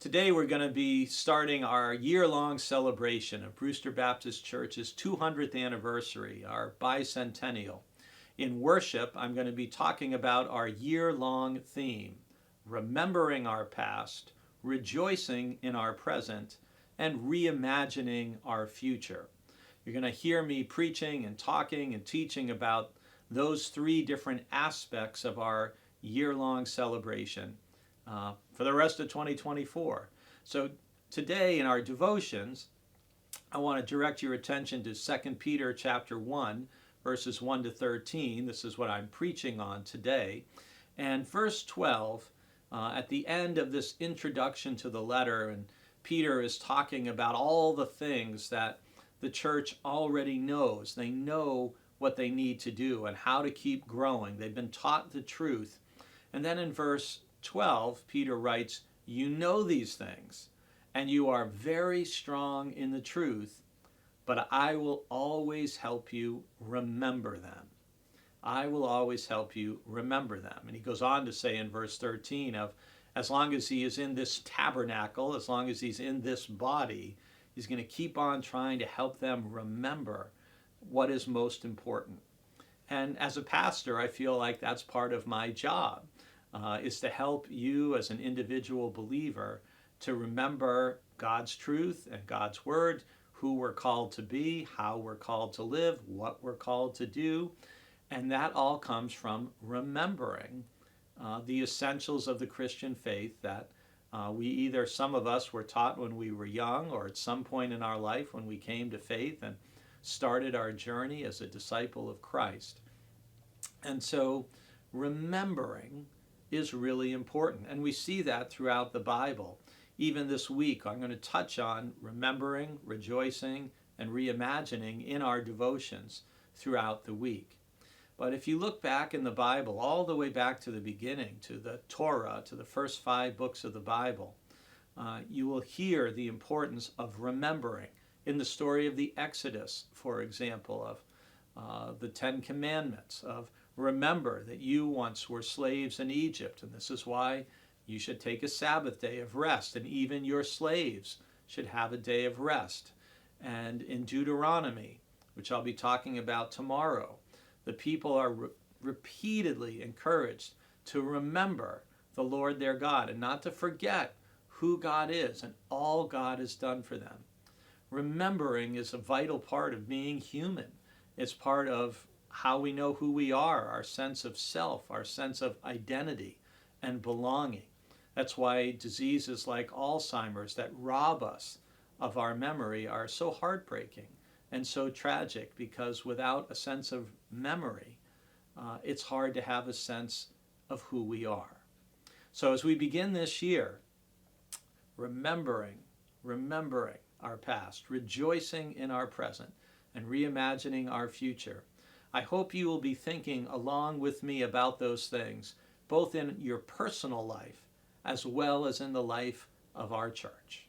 Today we're going to be starting our year-long celebration of Brewster Baptist Church's 200th anniversary, our bicentennial. In worship, I'm going to be talking about our year-long theme, remembering our past, rejoicing in our present, and reimagining our future. You're going to hear me preaching and talking and teaching about those three different aspects of our year-long celebration for the rest of 2024. So today in our devotions, I want to direct your attention to 2 Peter chapter 1, verses 1 to 13. This is what I'm preaching on today. And verse 12, at the end of this introduction to the letter, and Peter is talking about all the things that the church already knows. They know what they need to do and how to keep growing. They've been taught the truth. And then in verse 12, Peter writes, "You know these things, and you are very strong in the truth, but I will always help you remember them." I will always help you remember them. And he goes on to say in verse 13 of, as long as he is in this tabernacle, as long as he's in this body, he's going to keep on trying to help them remember what is most important. And as a pastor, I feel like that's part of my job. Is to help you as an individual believer to remember God's truth and God's word, who we're called to be, how we're called to live, what we're called to do. And that all comes from remembering the essentials of the Christian faith that some of us were taught when we were young, or at some point in our life when we came to faith and started our journey as a disciple of Christ. And so remembering is really important. And we see that throughout the Bible. Even this week, I'm going to touch on remembering, rejoicing, and reimagining in our devotions throughout the week. But if you look back in the Bible, all the way back to the beginning, to the Torah, to the first 5 books of the Bible, you will hear the importance of remembering. In the story of the Exodus, for example, of the 10 Commandments, of remember that you once were slaves in Egypt, and this is why you should take a Sabbath day of rest, and even your slaves should have a day of rest. And in Deuteronomy, which I'll be talking about tomorrow, the people are repeatedly encouraged to remember the Lord their God and not to forget who God is and all God has done for them. Remembering is a vital part of being human. It's part of how we know who we are, our sense of self, our sense of identity and belonging. That's why diseases like Alzheimer's that rob us of our memory are so heartbreaking and so tragic, because without a sense of memory, it's hard to have a sense of who we are. So as we begin this year, remembering our past, rejoicing in our present, and reimagining our future, I hope you will be thinking along with me about those things, both in your personal life as well as in the life of our church.